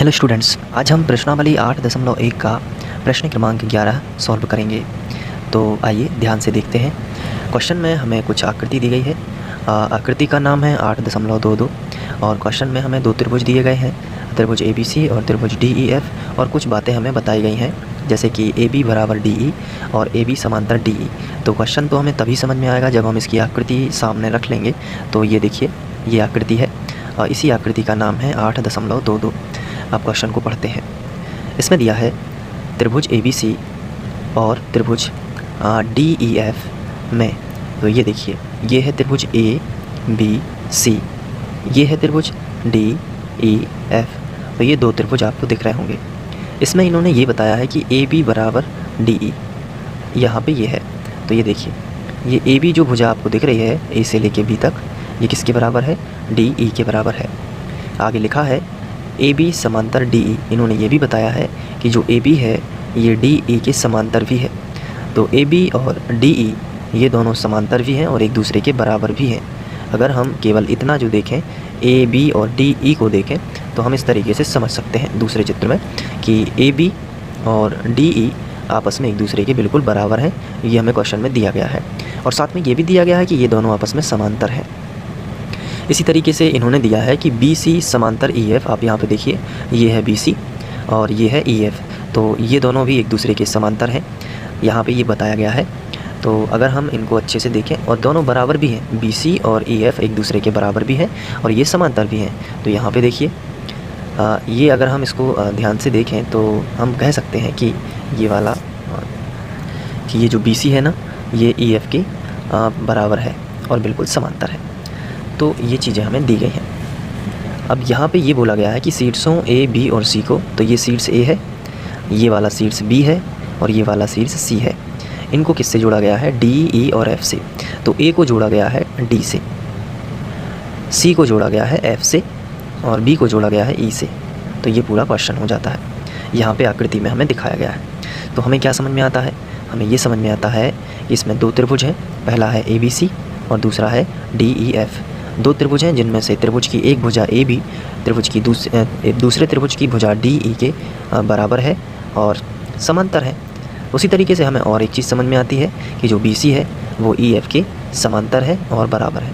Hello students, आज हम प्रश्नावली 8.1 का प्रश्न क्रमांक 11 सॉल्व करेंगे। तो आइए ध्यान से देखते हैं। क्वेश्चन में हमें कुछ आकृति दी गई है। आकृति का नाम है 8.22 और क्वेश्चन में हमें दो त्रिभुज दिए गए हैं, त्रिभुज ABC और त्रिभुज DEF, और कुछ बातें हमें बताई गई हैं जैसे कि AB बराबर DE और AB समांतर DE। तो क्वेश्चन तो हमें तभी समझ में आएगा जब हम इसकी आकृति सामने रख लेंगे। तो ये देखिए, ये आकृति है और इसी आकृति का नाम है 8.22। आप क्वेश्चन को पढ़ते हैं। इसमें दिया है त्रिभुज ABC और त्रिभुज DEF में। तो ये देखिए, ये है त्रिभुज ABC, ये है त्रिभुज DEF। तो ये दो त्रिभुज आपको दिख रहे होंगे। इसमें इन्होंने ये बताया है कि AB बराबर DE, यहाँ पे ये है। तो ये देखिए, ये AB जो भुजा आपको दिख रही है A से लेके B तक, ये किसके बराबर है? DE के बराबर है। आगे लिखा है AB समांतर DE। इन्होंने ये भी बताया है कि जो AB है ये DE के समांतर भी है। तो AB और DE ये दोनों समांतर भी हैं और एक दूसरे के बराबर भी हैं। अगर हम केवल इतना जो देखें, AB और DE को देखें, तो हम इस तरीके से समझ सकते हैं दूसरे चित्र में कि AB और DE आपस में एक दूसरे के बिल्कुल बराबर हैं। ये हमें क्वेश्चन में दिया गया है और साथ में ये भी दिया गया है कि ये दोनों आपस में समांतर हैं। इसी तरीके से इन्होंने दिया है कि BC समांतर EF। आप यहाँ पे देखिए, ये है BC और ये है EF। तो ये दोनों भी एक दूसरे के समांतर हैं, यहाँ पे ये बताया गया है। तो अगर हम इनको अच्छे से देखें, और दोनों बराबर भी हैं, BC और EF एक दूसरे के बराबर भी हैं और ये समांतर भी हैं। तो यहाँ पे देखिए, ये अगर हम इसको ध्यान से देखें तो हम कह सकते हैं कि ये वाला कि ये जो BC है ना, ये EF के बराबर है और बिल्कुल समांतर है। तो ये चीज़ें हमें दी गई हैं। अब यहाँ पे ये बोला गया है कि शीर्षों A, B और C को, तो ये शीर्ष A है, ये वाला शीर्ष B है और ये वाला शीर्ष C है। इनको किससे जोड़ा गया है? D, E और F से। तो A को जोड़ा गया है D से, C को जोड़ा गया है F से और B को जोड़ा गया है E से। तो ये पूरा क्वेश्चन हो जाता है, यहाँ पे आकृति में हमें दिखाया गया है। तो हमें क्या समझ में आता है? हमें ये समझ में आता है कि इसमें दो त्रिभुज हैं, पहला है ABC और दूसरा है DEF। दो त्रिभुज हैं जिनमें से त्रिभुज की एक भुजा AB त्रिभुज की दूसरे त्रिभुज की भुजा DE के बराबर है और समांतर है। उसी तरीके से हमें और एक चीज़ समझ में आती है कि जो BC है वो EF के समांतर है और बराबर है।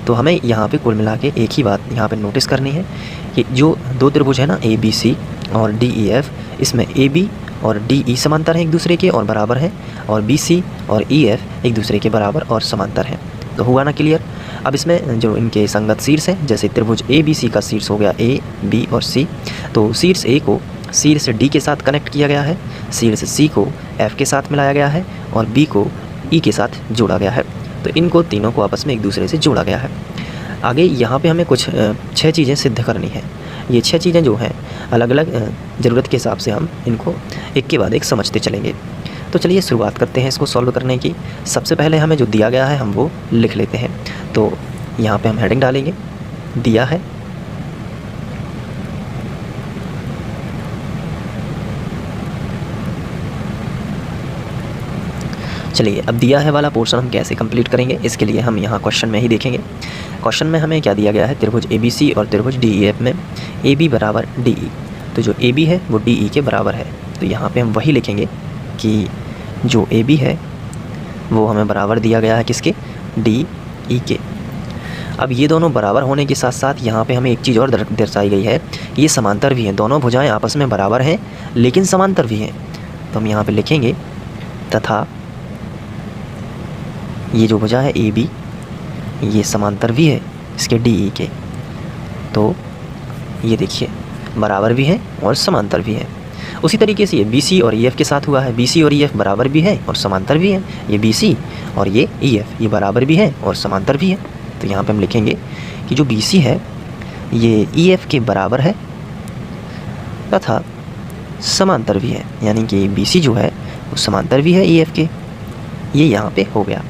तो हमें यहाँ पे कुल मिला के एक ही बात यहाँ पे नोटिस करनी है कि जो दो त्रिभुज है ना, ABC और DEF, इसमें AB और DE समांतर हैं एक दूसरे के और बराबर हैं, और BC और EF एक दूसरे के बराबर और समांतर हैं। तो हुआ ना क्लियर? अब इसमें जो इनके संगत शीर्ष हैं, जैसे त्रिभुज ABC का शीर्ष हो गया A, B और C। तो शीर्ष A को शीर्ष D के साथ कनेक्ट किया गया है, शीर्ष C को F के साथ मिलाया गया है और B को E के साथ जोड़ा गया है। तो इनको तीनों को आपस में एक दूसरे से जोड़ा गया है। आगे यहाँ पे हमें कुछ 6 चीज़ें सिद्ध करनी है। ये 6 चीज़ें जो हैं अलग अलग ज़रूरत के हिसाब से हम इनको एक के बाद एक समझते चलेंगे। तो चलिए शुरुआत करते हैं इसको सॉल्व करने की। सबसे पहले हमें जो दिया गया है हम वो लिख लेते हैं। तो यहाँ पे हम हेडिंग डालेंगे, दिया है चलिए, अब दिया है वाला पोर्शन हम कैसे कंप्लीट करेंगे, इसके लिए हम यहाँ क्वेश्चन में ही देखेंगे। क्वेश्चन में हमें क्या दिया गया है? त्रिभुज ABC और त्रिभुज DEF में AB बराबर DE। तो जो AB है वो DE के बराबर है। तो यहाँ पे हम वही लिखेंगे कि जो AB है वो हमें बराबर दिया गया है किसके? DE के। अब ये दोनों बराबर होने के साथ साथ यहाँ पे हमें एक चीज़ और दर्शाई गई है कि ये समांतर भी हैं। दोनों भुजाएं आपस में बराबर हैं लेकिन समांतर भी हैं। तो हम यहाँ पे लिखेंगे तथा ये जो भुजा है AB ये समांतर भी है इसके DE के। तो ये देखिए, बराबर भी है और समांतर भी है। उसी तरीके से ये BC और EF के साथ हुआ है। BC और EF बराबर भी है और समांतर भी है। ये BC और ये EF ये बराबर भी है और समांतर भी है। तो यहाँ पे हम लिखेंगे कि जो BC है ये EF के बराबर है तथा समांतर भी है, यानी कि BC जो है वो समांतर भी है EF के। ये यहाँ पे हो गया।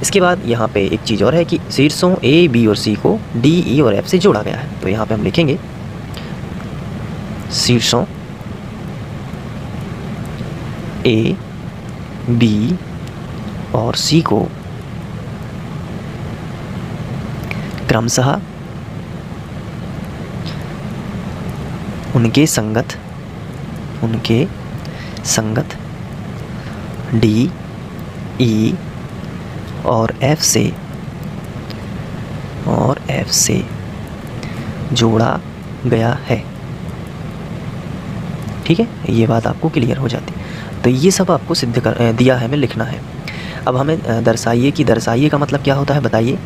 इसके बाद यहाँ पे एक चीज़ और है कि शीर्षों A, B और C को D, E और F से जोड़ा गया है। तो यहाँ पे हम लिखेंगे शीर्षों A, B और C को क्रमशः उनके संगत डी, ई और एफ से जोड़ा गया है। ठीक है, ये बात आपको क्लियर हो जाती। तो ये सब आपको सिद्ध कर दिया है, हमें लिखना है। अब हमें दर्शाइए का मतलब क्या होता है बताइए।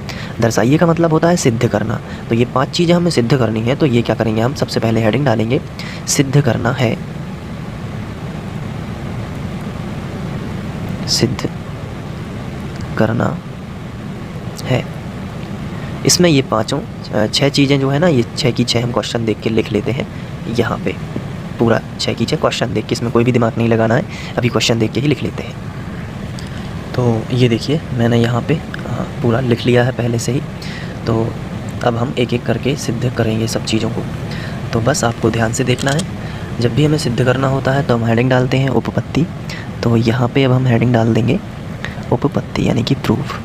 दर्शाइए का मतलब होता है सिद्ध करना। तो ये 5 चीज़ें हमें सिद्ध करनी है। तो ये क्या करेंगे, हम सबसे पहले हेडिंग डालेंगे सिद्ध करना है। सिद्ध करना है। इसमें ये 6 चीज़ें जो है ना, ये 6 की 6 हम क्वेश्चन देख के लिख लेते हैं यहाँ पे। पूरा 6 की 6 क्वेश्चन देख के, इसमें कोई भी दिमाग नहीं लगाना है, अभी क्वेश्चन देख के ही लिख लेते हैं। तो ये देखिए मैंने यहाँ पे पूरा लिख लिया है पहले से ही। तो अब हम एक एक करके सिद्ध करेंगे सब चीज़ों को। तो बस आपको ध्यान से देखना है। जब भी हमें सिद्ध करना होता है तो हम हेडिंग डालते हैं उपपत्ति। तो यहाँ पे अब हम हेडिंग डाल देंगे उपपत्ति यानी कि प्रूफ।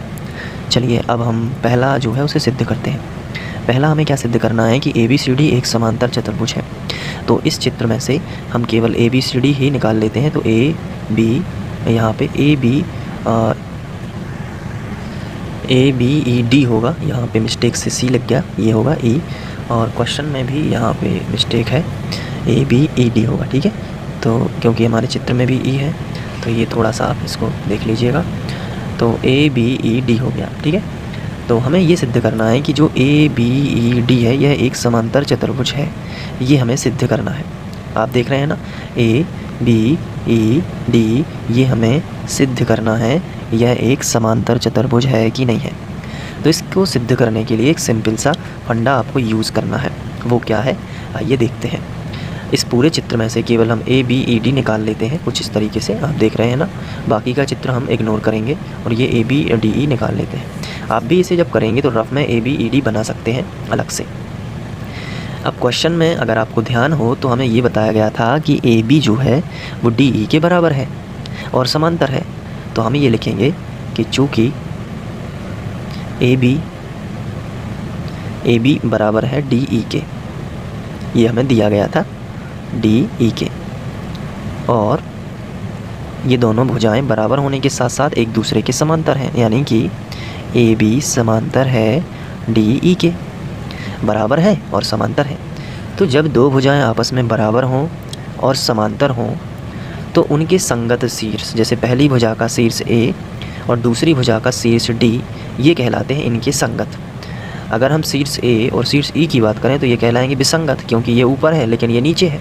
चलिए अब हम पहला जो है उसे सिद्ध करते हैं। पहला हमें क्या सिद्ध करना है कि ABCD एक समांतर चतुर्भुज है। तो इस चित्र में से हम केवल ABCD ही निकाल लेते हैं। तो यहाँ पे ABED होगा, यहाँ पे मिस्टेक से C लग गया, ये होगा E। और क्वेश्चन में भी यहाँ पे मिस्टेक है, ABED होगा। ठीक है, तो क्योंकि हमारे चित्र में भी E है तो ये थोड़ा सा आप इसको देख लीजिएगा। तो ABED हो गया। ठीक है, तो हमें ये सिद्ध करना है कि जो ABED है यह एक समांतर चतुर्भुज है। ये हमें सिद्ध करना है। आप देख रहे हैं ना, ABED, ये हमें सिद्ध करना है यह एक समांतर चतुर्भुज है कि नहीं है। तो इसको सिद्ध करने के लिए एक सिंपल सा फंडा आपको यूज़ करना है। वो क्या है, आइए देखते हैं। इस पूरे चित्र में से केवल हम ABED निकाल लेते हैं कुछ इस तरीके से, आप देख रहे हैं ना। बाकी का चित्र हम इग्नोर करेंगे और ये ABDE निकाल लेते हैं। आप भी इसे जब करेंगे तो रफ में ABED बना सकते हैं अलग से। अब क्वेश्चन में अगर आपको ध्यान हो तो हमें ये बताया गया था कि AB जो है वो DE के बराबर है और समांतर है। तो हम ये लिखेंगे कि चूँकि AB बराबर है DE के, ये हमें दिया गया था DE के, और ये दोनों भुजाएं बराबर होने के साथ साथ एक दूसरे के समांतर हैं, यानी कि AB समांतर है DE के, बराबर है और समांतर है। तो जब दो भुजाएं आपस में बराबर हों और समांतर हों तो उनके संगत शीर्ष, जैसे पहली भुजा का शीर्ष A और दूसरी भुजा का शीर्ष D, ये कहलाते हैं इनके संगत। अगर हम शीर्ष A और शीर्ष E की बात करें तो ये कहलाएंगे विसंगत, क्योंकि ये ऊपर है लेकिन ये नीचे है।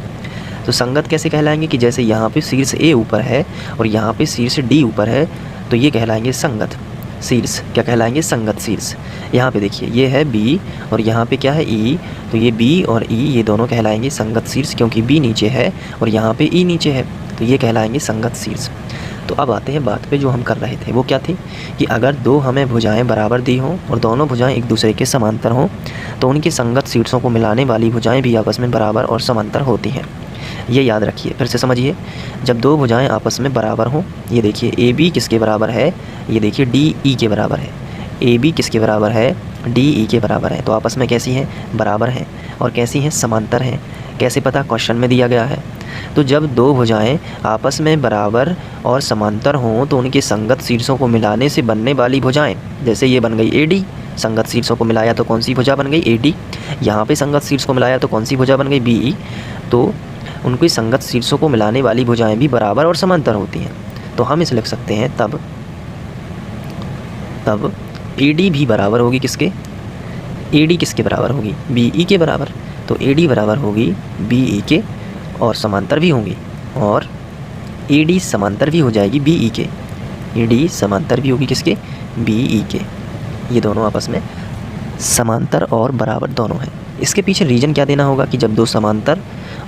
तो संगत कैसे कहलाएंगे कि जैसे यहाँ पे शीर्ष A ऊपर है और यहाँ पे शीर्ष D ऊपर है, तो ये कहलाएंगे संगत शीर्ष। क्या कहलाएंगे, संगत शीर्ष। यहाँ पे देखिए ये है B और यहाँ पे क्या है E, तो ये B और E ये दोनों कहलाएंगे संगत शीर्ष, क्योंकि B नीचे है और यहाँ पे E नीचे है, तो ये कहलाएंगे संगत शीर्ष। तो अब आते हैं बात पे जो हम कर रहे थे, वो क्या थी कि अगर दो हमें भुजाएं बराबर दी हों और दोनों भुजाएं एक दूसरे के समांतर हों तो उनकी संगत शीर्षों को मिलाने वाली भुजाएं भी आपस में बराबर और समांतर होती हैं। ये याद रखिए, फिर से समझिए। जब दो भुजाएं आपस में बराबर हों, ये देखिए AB किसके बराबर है, ये देखिए DE के बराबर है। AB किसके बराबर है, DE के बराबर है। तो आपस में कैसी हैं, बराबर हैं। और कैसी हैं, समांतर हैं। कैसे पता, क्वेश्चन में दिया गया है। तो जब दो भुजाएं आपस में बराबर और समांतर हों तो उनके संगत शीर्षों को मिलाने से बनने वाली भुजाएं, जैसे ये बन गई AD, संगत शीर्षों को मिलाया तो कौन सी भुजा बन गई, AD। यहाँ पे संगत शीर्ष को मिलाया तो कौन सी भुजा बन गई, BE। तो उनकी संगत शीर्षों को मिलाने वाली भुजाएं भी बराबर और समांतर होती हैं। तो हम इसे लिख सकते हैं तब AD भी बराबर होगी किसके, AD किसके बराबर होगी, BE के बराबर। तो AD बराबर होगी BE के और समांतर भी होंगी, और AD समांतर भी हो जाएगी BE के। AD समांतर भी होगी किसके, BE के। ये दोनों आपस में समांतर और बराबर दोनों हैं। इसके पीछे रीज़न क्या देना होगा कि जब दो समांतर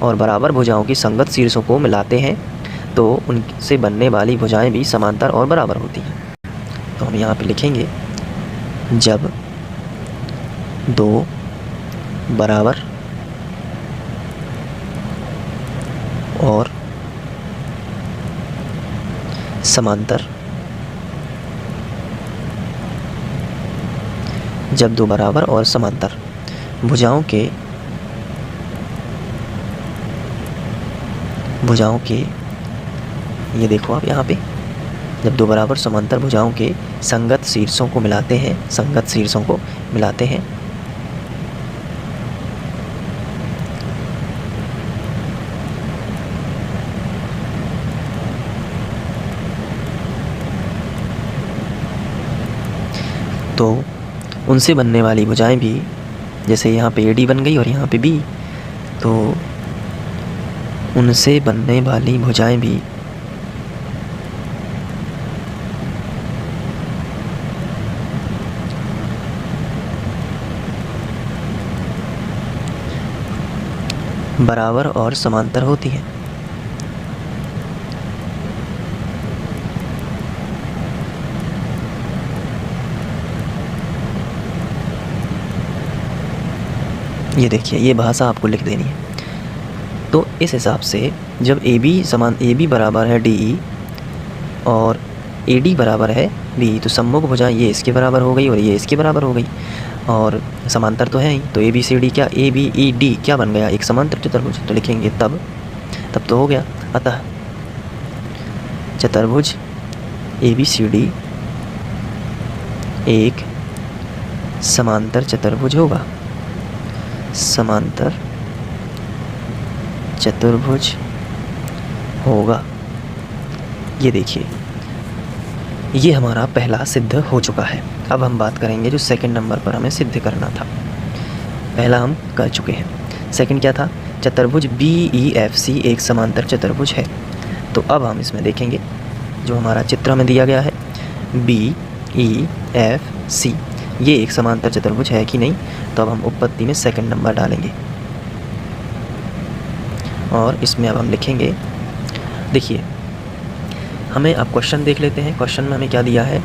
और बराबर भुजाओं की संगत शीर्षों को मिलाते हैं तो उनसे बनने वाली भुजाएं भी समांतर और बराबर होती हैं। तो हम यहाँ पे लिखेंगे जब दो बराबर और समांतर, जब दो बराबर और समांतर भुजाओं के भुजाओं के, ये देखो आप यहाँ पे, जब दो बराबर समांतर भुजाओं के संगत शीर्षों को मिलाते हैं, संगत शीर्षों को मिलाते हैं तो उनसे बनने वाली भुजाएं भी, जैसे यहाँ पे AD बन गई और यहाँ पे B, तो उनसे बनने वाली भुजाएं भी बराबर और समांतर होती हैं। ये देखिए, ये भाषा आपको लिख देनी है। तो इस हिसाब से जब AB बराबर है DE और AD बराबर है B, तो सम्मुख भुजा ये इसके बराबर हो गई और ये इसके बराबर हो गई, और समांतर तो है ही, तो ABCD क्या, ABED क्या बन गया, एक समांतर चतुर्भुज। तो लिखेंगे तब तो हो गया। अतः चतुर्भुज ABCD एक समांतर चतुर्भुज होगा, समांतर चतुर्भुज होगा। ये देखिए, ये हमारा पहला सिद्ध हो चुका है। अब हम बात करेंगे जो सेकंड नंबर पर हमें सिद्ध करना था। पहला हम कर चुके हैं, सेकंड क्या था, चतुर्भुज BEFC एक समांतर चतुर्भुज है। तो अब हम इसमें देखेंगे जो हमारा चित्र में दिया गया है, BEFC ये एक समांतर चतुर्भुज है कि नहीं। तो अब हम उपपत्ति में सेकंड नंबर डालेंगे और इसमें अब हम लिखेंगे, देखिए हमें अब क्वेश्चन देख लेते हैं। क्वेश्चन में हमें क्या दिया है,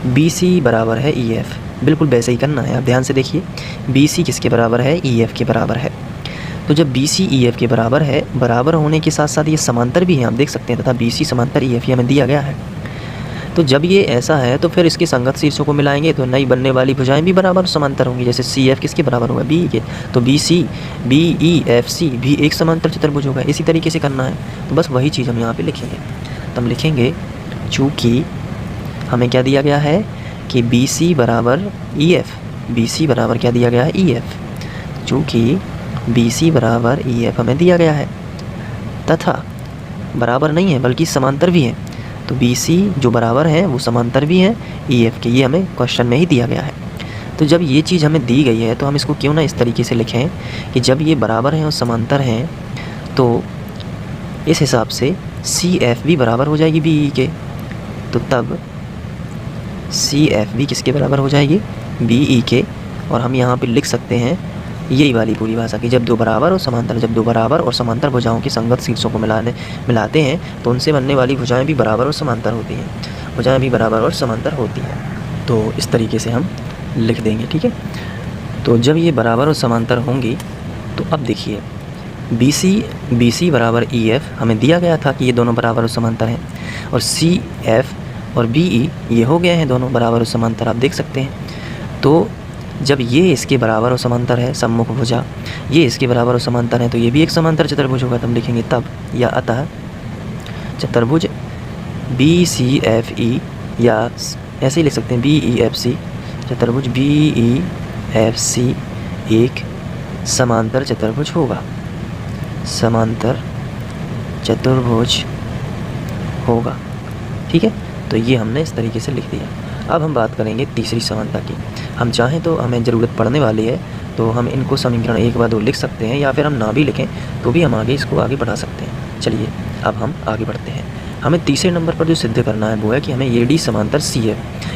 BC बराबर है EF, बिल्कुल वैसे ही करना है। आप ध्यान से देखिए, BC किसके बराबर है, EF के बराबर है। तो जब BC EF के बराबर है, बराबर होने के साथ साथ ये समांतर भी हैं, आप देख सकते हैं, तथा BC समांतर EF ये हमें दिया गया है। तो जब ये ऐसा है तो फिर इसके संगत शीर्षों को मिलाएंगे तो नई बनने वाली भुजाएं भी बराबर समांतर होंगी। जैसे CF किसके बराबर होगा, BE के, तो BC BEFC भी एक समांतर चतुर्भुज होगा। इसी तरीके से करना है, तो बस वही चीज़ हम यहाँ पे लिखेंगे। तो हम लिखेंगे चूँकि हमें क्या दिया गया है कि BC बराबर EF, BC बराबर क्या दिया गया है, EF। चूँकि BC बराबर EF हमें दिया गया है तथा बराबर नहीं है बल्कि समांतर भी है, तो BC जो बराबर है वो समांतर भी है EF के, ये हमें क्वेश्चन में ही दिया गया है। तो जब ये चीज़ हमें दी गई है तो हम इसको क्यों ना इस तरीके से लिखें कि जब ये बराबर हैं और समांतर हैं तो इस हिसाब से CF भी बराबर हो जाएगी BE के। तो तब CF भी किसके बराबर हो जाएगी, BE के। और हम यहाँ पे लिख सकते हैं यही वाली पूरी भाषा की, जब दो बराबर और समांतर भुजाओं के संगत शीर्षों को मिलाते हैं तो उनसे बनने वाली भुजाएं भी बराबर और समांतर होती हैं, भुजाएं भी बराबर और समांतर होती हैं। तो इस तरीके से हम लिख देंगे, ठीक है। तो जब ये बराबर और समांतर होंगी तो अब देखिए BC बराबर EF हमें दिया गया था कि ये दोनों बराबर और समांतर हैं, और CF और BE ये हो गए हैं दोनों बराबर और समांतर, आप देख सकते हैं। तो जब ये इसके बराबर और समांतर है, सम्मुख भुजा ये इसके बराबर और समांतर है, तो ये भी एक समांतर चतुर्भुज होगा। तो हम लिखेंगे तब या अतः चतुर्भुज BCFE, या ऐसे ही लिख सकते हैं BEFC, चतुर्भुज BEFC एक समांतर चतुर्भुज होगा, समांतर चतुर्भुज होगा, ठीक है। तो ये हमने इस तरीके से लिख दिया। अब हम बात करेंगे तीसरी समानता की। हम चाहें तो हमें ज़रूरत पड़ने वाली है तो हम इनको समीकरण 1 व 2 लिख सकते हैं, या फिर हम ना भी लिखें तो भी हम इसको आगे बढ़ा सकते हैं। चलिए अब हम आगे बढ़ते हैं। हमें तीसरे नंबर पर जो सिद्ध करना है वो है कि हमें AD समांतर CF,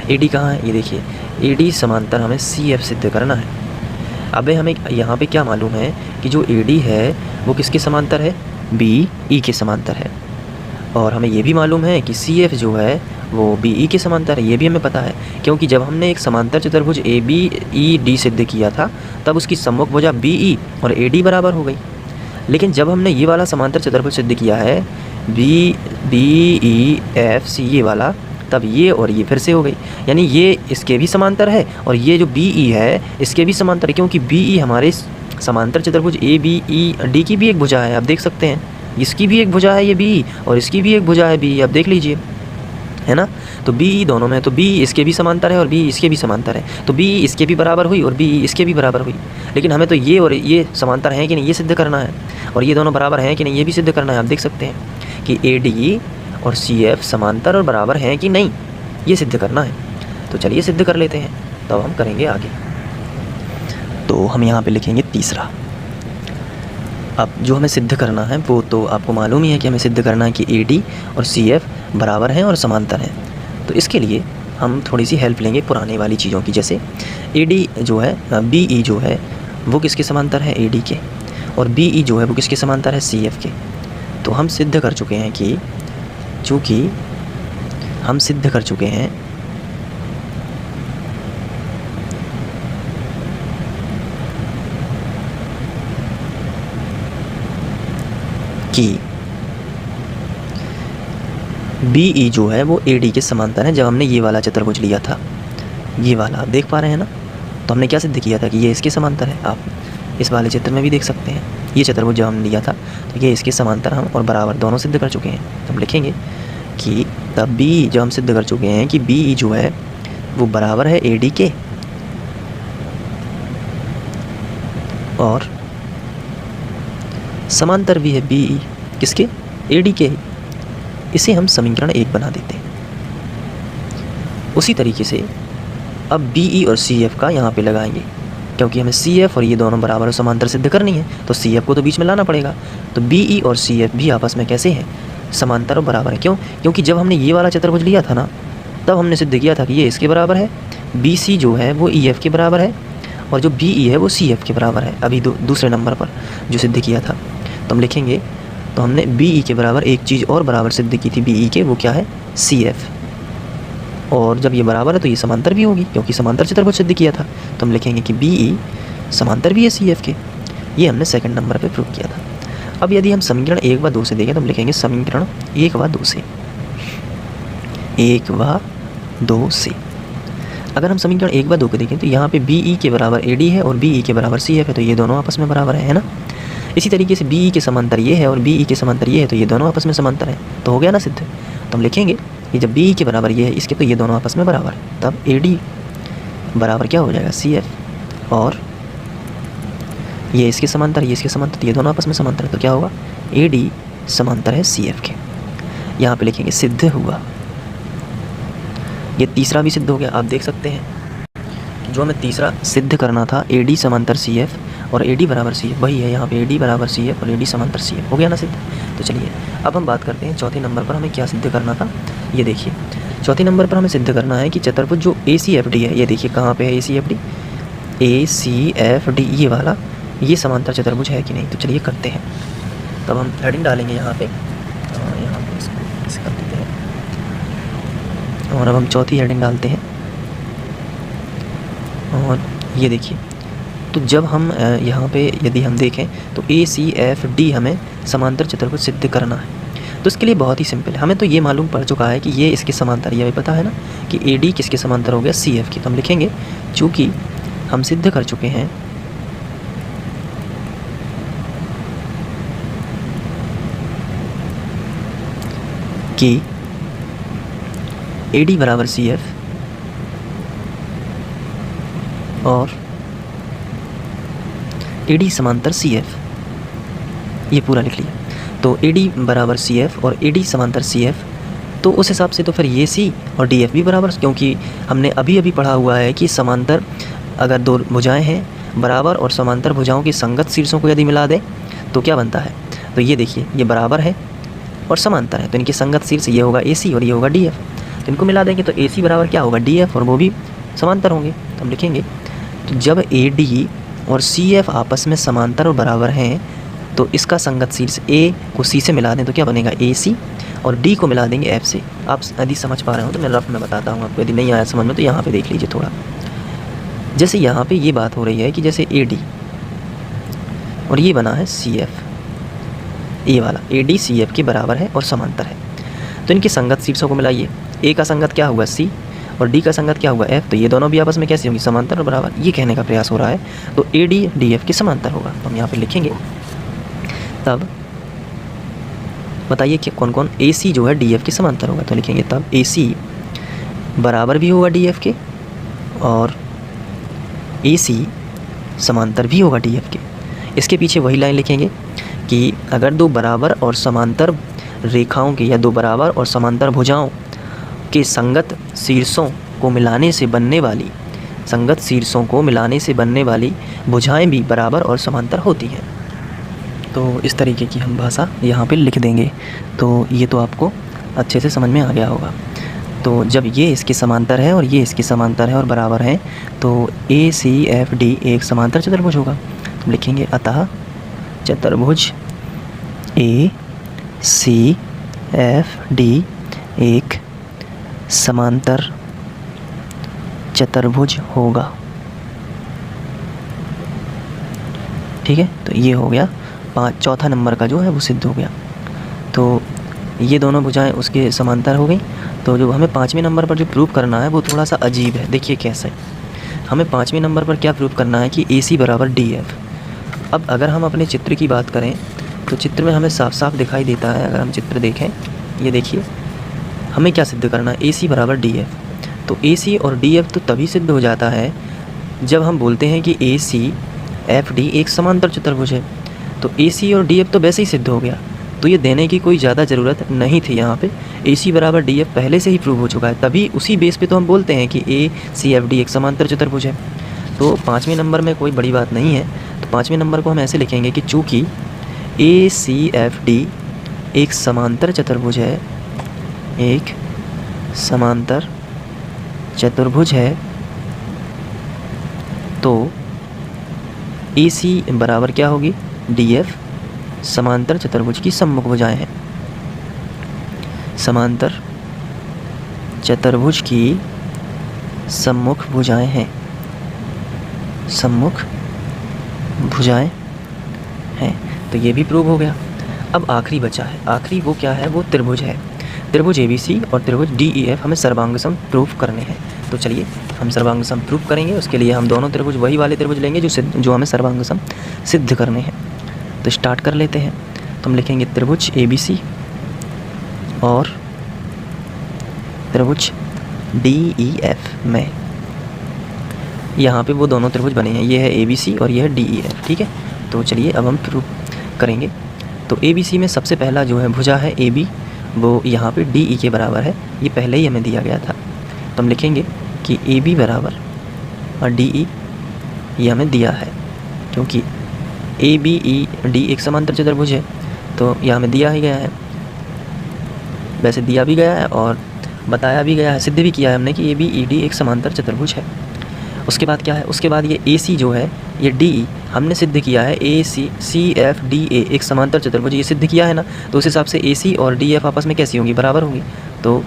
AD कहाँ है, ये देखिए AD समांतर हमें CF सिद्ध करना है। अब हमें यहाँ पे क्या मालूम है कि जो AD है वो किसके समांतर है, BE के समांतर है, और हमें ये भी मालूम है कि CF जो है वो BE के समांतर है, ये भी हमें पता है, क्योंकि जब हमने एक समांतर चतुर्भुज ABED सिद्ध किया था तब उसकी सम्मुख भुजा BE और AD बराबर हो गई। लेकिन जब हमने ये वाला समांतर चतुर्भुज सिद्ध किया है BEFC ये वाला, तब ये और ये फिर से हो गई, यानी ये इसके भी समांतर है और ये जो BE है इसके भी समांतर है, क्योंकि BE हमारे समांतर चतुर्भुज ABED की भी एक भुजा है, आप देख सकते हैं। इसकी भी एक भुजा है ये बी, और इसकी भी एक भुजा है बी, अब देख लीजिए, है ना। तो बी ई दोनों में, तो बी इसके भी समांतर है और बी इसके भी समांतर है, तो बी इसके भी बराबर हुई और बी इसके भी बराबर हुई। लेकिन हमें तो ये और ये समांतर हैं कि नहीं ये सिद्ध करना है, और ये दोनों बराबर हैं कि नहीं ये भी सिद्ध करना है। आप देख सकते हैं कि ए डी और सी एफ समांतर और बराबर हैं कि नहीं, ये सिद्ध करना है। तो चलिए सिद्ध कर लेते हैं, तब हम करेंगे आगे। तो हम यहाँ पे लिखेंगे तीसरा। अब जो हमें सिद्ध करना है वो तो आपको मालूम ही है कि हमें सिद्ध करना है कि ए डी और सी एफ बराबर हैं और समांतर हैं। तो इसके लिए हम थोड़ी सी हेल्प लेंगे पुराने वाली चीज़ों की, जैसे ए डी जो है बी ई जो है वो किसके समांतर है, ए डी के, और बी ई जो है वो किसके समांतर है, सी एफ के। तो हम सिद्ध कर चुके हैं कि चूँकि हम सिद्ध कर चुके हैं कि बी ई जो है वो ए डी के समांतर है। जब हमने ये वाला चतुर्भुज लिया था, ये वाला आप देख पा रहे हैं ना, तो हमने क्या सिद्ध किया था कि ये इसके समांतर है। आप इस वाले चित्र में भी देख सकते हैं, ये चतुर्भुज जब हमने लिया था तो ये इसके समांतर हम और बराबर दोनों सिद्ध कर चुके हैं। तो हम लिखेंगे कि तब बी जो हम सिद्ध कर चुके हैं कि बी ई जो है वो बराबर है ए डी के, और समांतर भी है बी ई किसके, ए डी के। इसे हम समीकरण 1 बना देते हैं। उसी तरीके से अब बी ई और सी एफ का यहाँ पे लगाएंगे, क्योंकि हमें सी एफ और ये दोनों बराबर और समांतर सिद्ध करनी है, तो सी एफ को तो बीच में लाना पड़ेगा। तो बी ई और सी एफ भी आपस में कैसे हैं, समांतर और बराबर है। क्यों, क्योंकि जब हमने ये वाला चतुर्भुज लिया था ना, तब हमने सिद्ध किया था कि ये इसके बराबर है, बी सी जो है वो ई एफ के बराबर है, और जो बी ई है वो सी एफ के बराबर है। अभी दूसरे नंबर पर जो सिद्ध किया था, तो हम लिखेंगे, तो हमने बी ई के बराबर एक चीज़ और बराबर सिद्ध की थी बी ई के, वो क्या है, सी एफ। और जब ये बराबर है तो ये समांतर भी होगी, क्योंकि समांतर चतुर्भुज सिद्ध किया था। तो हम लिखेंगे कि बी ई समांतर भी है सी एफ के। ये हमने सेकंड नंबर पे प्रूव किया था। अब यदि हम समीकरण 1 व 2 से देखें तो हम लिखेंगे समीकरण 1 व 2 से, 1 व 2 से। अगर हम समीकरण 1 व 2 को देखें तो यहाँ पे बी ई के बराबर ए डी है और बी ई के बराबर सी एफ है, तो ये दोनों आपस में बराबर है ना। इसी तरीके से बी ई के समांतर ये है और बी ई के समांतर ये है, तो ये दोनों आपस में समांतर है, तो हो गया ना सिद्ध। तो हम लिखेंगे कि जब बी ई के बराबर ये है इसके, तो ये दोनों आपस में बराबर है, तब ए डी बराबर क्या हो जाएगा, सी एफ, और ये इसके समांतर, ये इसके समांतर, तो ये दोनों आपस में समांतर है, तो क्या होगा, ए डी समांतर है सी एफ के। यहाँ पे लिखेंगे सिद्ध हुआ। ये तीसरा भी सिद्ध हो गया। आप देख सकते हैं जो हमें तीसरा सिद्ध करना था, ए डी समांतर सी एफ और ए डी बराबर सी एफ, वही है यहाँ पे, ए डी बराबर सी एफ और ए डी समांतर सी एफ, हो गया ना सिद्ध। तो चलिए अब हम बात करते हैं चौथे नंबर पर हमें क्या सिद्ध करना था। ये देखिए, चौथे नंबर पर हमें सिद्ध करना है कि चतुर्भुज जो ए सी एफ डी है, ये देखिए कहाँ पे है ए सी एफ डी, ए सी एफ डी, ये वाला, ये समांतर चतुर्भुज है कि नहीं। तो चलिए करते हैं। तब हम हेडिंग डालेंगे यहाँ पे, यहाँ पे इसको कर देते हैं, और अब हम चौथी हेडिंग डालते हैं। और ये देखिए, तो जब हम यहाँ पे यदि हम देखें तो ए सी एफ डी हमें समांतर चतुर्भुज सिद्ध करना है। तो इसके लिए बहुत ही सिंपल है, हमें तो ये मालूम पड़ चुका है कि ये इसके समांतर, ये भी पता है ना कि ए डी किसके समांतर हो गया, सी एफ की। तो हम लिखेंगे चूँकि हम सिद्ध कर चुके हैं कि ए डी बराबर सी एफ और ए डी समांतर सी एफ, ये पूरा लिख लिया। तो ए डी बराबर सी एफ और ए डी समांतर सी एफ, तो उस हिसाब से तो फिर ये सी और डी एफ भी बराबर, क्योंकि हमने अभी अभी पढ़ा हुआ है कि समांतर अगर दो भुजाएं हैं बराबर और समांतर भुजाओं की संगत शीर्षों को यदि मिला दें तो क्या बनता है। तो ये देखिए, ये बराबर है और समांतर है, तो इनकी संगत शीर्ष ये होगा ए सी और ये होगा डी एफ। तो इनको मिला देंगे तो ए सी बराबर क्या होगा, डी एफ, और वो भी समांतर होंगे। तो हम लिखेंगे, तो जब ए डी और सी एफ आपस में समांतर और बराबर हैं तो इसका संगत शीर्ष ए को सी से मिला दें तो क्या बनेगा, ए सी, और डी को मिला देंगे एफ से। आप यदि समझ पा रहे हो तो मैं रफ में बताता हूँ आपको, यदि नहीं आया समझ में तो यहाँ पे देख लीजिए थोड़ा। जैसे यहाँ पे ये बात हो रही है कि जैसे ए डी और ये बना है सी एफ, ये वाला ए डी सी एफ के बराबर है और समांतर है, तो इनकी संगत शीर्षों को मिलाइए। ए का संगत क्या हुआ, सी, और डी का संगत क्या हुआ, एफ, तो ये दोनों भी आपस में कैसे होंगी, समांतर और बराबर। ये कहने का प्रयास हो रहा है। तो ए डी डी एफ के समांतर होगा। तो हम यहाँ पे लिखेंगे, तब बताइए कि कौन कौन AC जो है DF के समांतर होगा। तो लिखेंगे तब AC बराबर भी होगा DF के और AC समांतर भी होगा DF के। इसके पीछे वही लाइन लिखेंगे कि अगर दो बराबर और समांतर रेखाओं के या दो बराबर और समांतर भुजाओं के संगत शीर्षों को मिलाने से बनने वाली भुजाएं भी बराबर और समांतर होती हैं। तो इस तरीके की हम भाषा यहाँ पे लिख देंगे। तो ये तो आपको अच्छे से समझ में आ गया होगा। तो जब ये इसके समांतर है और ये इसके समांतर है और बराबर हैं तो ACFD एक समांतर चतुर्भुज होगा। तो लिखेंगे अतः चतुर्भुज ACFD एक समांतर चतुर्भुज होगा। ठीक है, तो ये हो गया चौथा नंबर का जो है वो सिद्ध हो गया। तो ये दोनों भुजाएं उसके समांतर हो गई। तो जो हमें 5वें नंबर पर जो प्रूव करना है वो थोड़ा सा अजीब है। देखिए कैसे, हमें 5वें नंबर पर क्या प्रूव करना है कि AC बराबर DF। अब अगर हम अपने चित्र की बात करें तो चित्र में हमें साफ साफ दिखाई देता है। अगर हम चित्र देखें, ये देखिए हमें क्या सिद्ध करना है, AC बराबर DF। तो AC और DF तो तभी सिद्ध हो जाता है जब हम बोलते हैं कि ACFD एक समांतर चतुर्भुज है। तो AC और DF तो वैसे ही सिद्ध हो गया, तो ये देने की कोई ज़्यादा ज़रूरत नहीं थी। यहाँ पे AC बराबर DF पहले से ही प्रूव हो चुका है, तभी उसी बेस पे तो हम बोलते हैं कि ACFD एक समांतर चतुर्भुज है। तो 5वें नंबर में कोई बड़ी बात नहीं है। तो 5वें नंबर को हम ऐसे लिखेंगे कि चूँकि ACFD एक समांतर चतुर्भुज है, एक समांतर चतुर्भुज है, तो AC बराबर क्या होगी, DF समांतर चतुर्भुज की सम्मुख भुजाएं हैं। समांतर चतुर्भुज की सम्मुख भुजाएं हैं, सम्मुख भुजाएं हैं। तो ये भी प्रूव हो गया। अब आखिरी बचा है, आखिरी वो क्या है, वो त्रिभुज है। त्रिभुज ABC और त्रिभुज DEF हमें सर्वांग सम प्रूव करने हैं। तो चलिए हम सर्वांग सम प्रूव करेंगे। उसके लिए हम दोनों त्रिभुज वही वाले त्रिभुज लेंगे जो हमें सर्वांग सम सिद्ध करने हैं। तो स्टार्ट कर लेते हैं। तो हम लिखेंगे त्रिभुज ABC और त्रिभुज DEF में, यहाँ पे वो दोनों त्रिभुज बने हैं, ये है ABC और ये है DEF। ठीक है, तो चलिए अब हम प्रूव करेंगे। तो ABC में सबसे पहला जो है भुजा है AB, वो यहाँ पे DE के बराबर है, ये पहले ही हमें दिया गया था। तो हम लिखेंगे कि AB बराबर और DE ये हमें दिया है, क्योंकि ABED एक समांतर चतुर्भुज है, तो यह हमें दिया ही गया है। वैसे दिया भी गया है और बताया भी गया है, सिद्ध भी किया है हमने कि ABED एक समांतर चतुर्भुज है। उसके बाद क्या है, उसके बाद ये AC जो है, ये DE हमने सिद्ध किया है ACFDA एक समांतर चतुर्भुज, ये सिद्ध किया है ना। तो उस हिसाब से AC और DF आपस में कैसी होंगी, बराबर होंगी। तो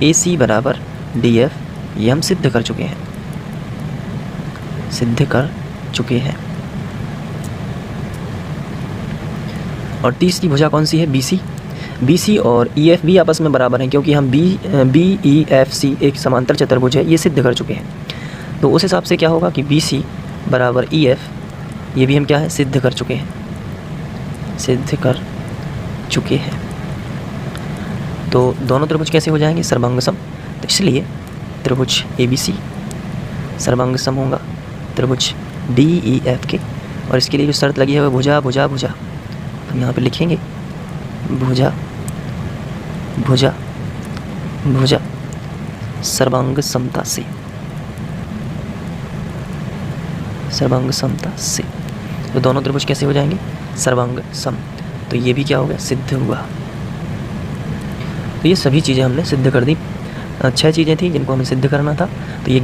AC बराबर DF ये हम सिद्ध कर चुके हैं, सिद्ध कर चुके हैं। और तीसरी भुजा कौन सी है, BC। BC और EF भी आपस में बराबर हैं, क्योंकि हम BEFC एक समांतर चतुर्भुज है, ये सिद्ध कर चुके हैं। तो उस हिसाब से क्या होगा कि BC बराबर EF ये भी हम क्या है, सिद्ध कर चुके हैं, सिद्ध कर चुके हैं। तो दोनों त्रिभुज कैसे हो जाएंगे, सर्वांग सम। तो इसलिए त्रिभुज ABC सर्वांग सम होगा त्रिभुज DEF के। और इसके लिए जो शर्त लगी है वो भुजा भुजा भुजा, हम यहाँ पे लिखेंगे भुजा भुजा भुजा सर्वांग समता से, सर्वांग समता से। तो दोनों त्रिभुज कैसे हो जाएंगे, सर्वांग सम। तो ये भी क्या हो गया, सिद्ध हुआ। तो ये सभी चीज़ें हमने सिद्ध कर दी। 6 चीज़ें थी जिनको हमें सिद्ध करना था। तो ये